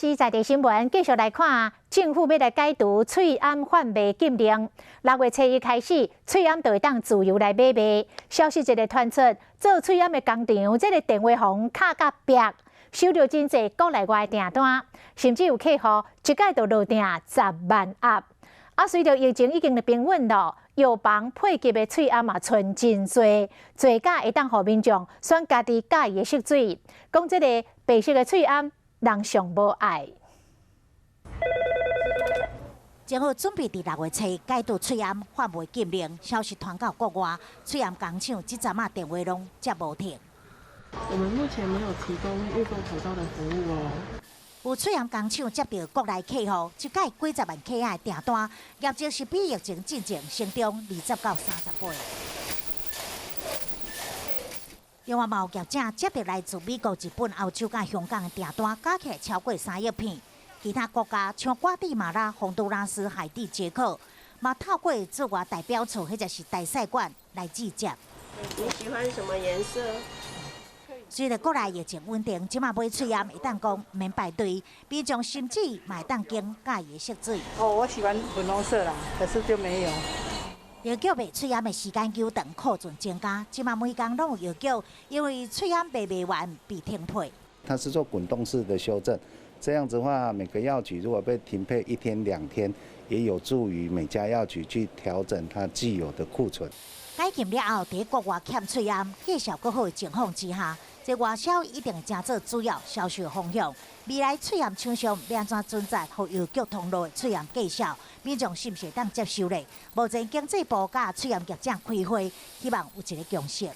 是在地新闻继续来看，政府要来解除翠暗贩卖禁令。6月初一开始，翠暗就会当自由来买卖。消息一个传出，做翠暗的工厂，这个电话号卡甲壁，收到真侪国内外订单，甚至有客户一届就落订10万盒。随着疫情已经平稳咯，药房配给的翠暗嘛存真多，做假会当互民众选家己介意的色水。讲这个白色的翠暗。人上无爱。政府准备伫6月初解除翠暗贩卖禁令，消息传到国外，翠暗工厂这阵电话拢接无停。我们目前没有提供预购口罩的服务哦。有翠暗工厂接到国内客户一届几十万客的订单，业绩是比疫情之前成长20到30倍。另外，贸业者接到来自美国、日本、欧洲甲香港的订单，加起来超过3亿片。其他国家像瓜地马拉、洪都拉斯、海地、捷克，嘛透过驻外代表处或者是大使馆来直接。你喜欢什么颜色？随着国内疫情稳定，即马买翠暗会当讲免排队，民众甚至买当经介意色水。我喜欢粉红色啦，可是就没有。药局卖翠暗的时间久长，库存增加，即马每天拢有药局，因为翠暗卖完被停配。它是做滚动式的修正，这样子的话，每个药局如果被停配1天2天，也有助于每家药局去调整它既有的库存。解禁了后，在国外欠翠暗绩效较好的情况之下，这外销一定会加做主要销售方向。未来翠暗厂商要安怎存在，和药局通路的翠暗绩效，民众是不是当接受咧？目前经济部甲翠暗业者开会，希望有一个共识。